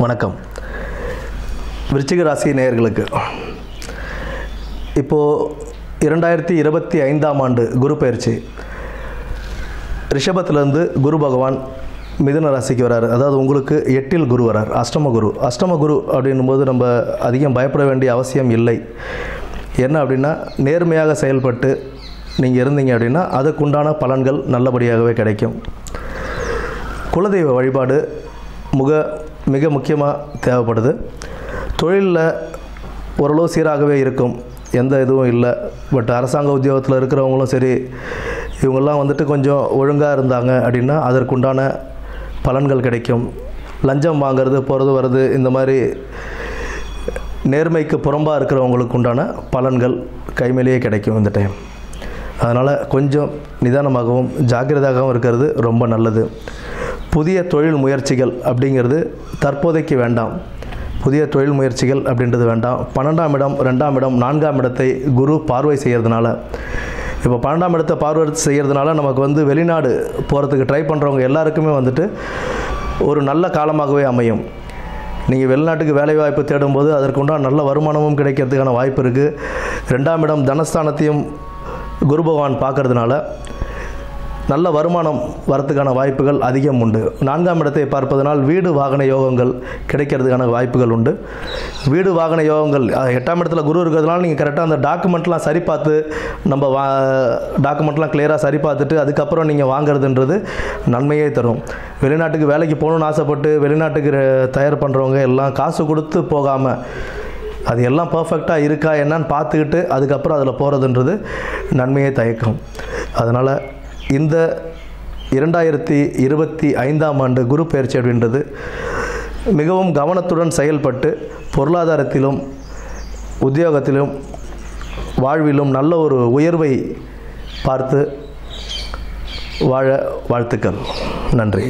வணக்கம். விருச்சிக ராசி நேயர்களுக்கு இப்போது 2025ஆம் ஆண்டு குரு பயிற்சி ரிஷபத்திலேருந்து குரு பகவான் மிதுன ராசிக்கு வராரு. அதாவது உங்களுக்கு 8இல் குரு வரார், அஷ்டம குரு அப்படின்னும்போது நம்ம அதிகம் பயப்பட வேண்டிய அவசியம் இல்லை. என்ன அப்படின்னா, நேர்மையாக செயல்பட்டு நீங்கள் இருந்தீங்க அப்படின்னா அதுக்குண்டான பலன்கள் நல்லபடியாகவே கிடைக்கும். குலதெய்வ வழிபாடு மிக முக்கியமாக தேவைப்படுது. தொழிலில் ஓரளவு சீராகவே இருக்கும், எந்த இதுவும் இல்லை. பட் அரசாங்க உத்தியோகத்தில் இருக்கிறவங்களும் சரி, இவங்கெல்லாம் வந்துட்டு கொஞ்சம் ஒழுங்காக இருந்தாங்க அப்படின்னா அதற்குண்டான பலன்கள் கிடைக்கும். லஞ்சம் வாங்கிறது, போகிறது வர்றது, இந்த மாதிரி நேர்மைக்கு புறம்பாக இருக்கிறவங்களுக்கு உண்டான பலன்கள் கைமேலேயே கிடைக்கும் இந்த டைம். அதனால் கொஞ்சம் நிதானமாகவும் ஜாக்கிரதையாகவும் இருக்கிறது ரொம்ப நல்லது. புதிய தொழில் முயற்சிகள் அப்படிங்கிறது தற்போதைக்கு வேண்டாம். புதிய தொழில் முயற்சிகள் அப்படின்றது வேண்டாம். 12ஆம் இடம், 2ஆம் இடம், 4ஆம் இடத்தை குரு பார்வை செய்கிறதுனால, இப்போ 12ஆம் இடத்தை பார்வை செய்கிறதுனால நமக்கு வெளிநாடு போகிறதுக்கு ட்ரை பண்ணுறவங்க எல்லாருக்குமே ஒரு நல்ல காலமாகவே அமையும். நீங்கள் வெளிநாட்டுக்கு வேலைவாய்ப்பு தேடும்போது அதற்குண்டான நல்ல வருமானமும் கிடைக்கிறதுக்கான வாய்ப்பு இருக்குது. 2ஆம் இடம் தனஸ்தானத்தையும் குரு பகவான் பார்க்கறதுனால நல்ல வருமானம் வரத்துக்கான வாய்ப்புகள் அதிகம் உண்டு. 4ஆம் இடத்தை பார்ப்பதனால் வீடு வாகன யோகங்கள் கிடைக்கிறதுக்கான வாய்ப்புகள் உண்டு. வீடு வாகன யோகங்கள் 8ஆம் இடத்துல குரு இருக்கிறதுனால நீங்கள் கரெக்டாக அந்த டாக்குமெண்ட்லாம் சரி பார்த்து, நம்ம டாக்குமெண்ட்லாம் கிளியராக சரி பார்த்துட்டு அதுக்கப்புறம் நீங்கள் வாங்கிறதுன்றது நன்மையே தரும். வெளிநாட்டுக்கு வேலைக்கு போகணுன்னு ஆசைப்பட்டு வெளிநாட்டுக்கு தயார் பண்ணுறவங்க எல்லாம் காசு கொடுத்து போகாமல் அது எல்லாம் பர்ஃபெக்டாக இருக்கா என்னன்னு பார்த்துக்கிட்டு அதுக்கப்புறம் அதில் போகிறதுன்றது நன்மையை தயக்கும். அதனால் இந்த 2025ஆம் ஆண்டு குரு பயிற்சி அப்படின்றது மிகவும் கவனத்துடன் செயல்பட்டு பொருளாதாரத்திலும் உத்தியோகத்திலும் வாழ்விலும் நல்ல ஒரு உயர்வை பார்த்து வாழ வாழ்த்துக்கள். நன்றி.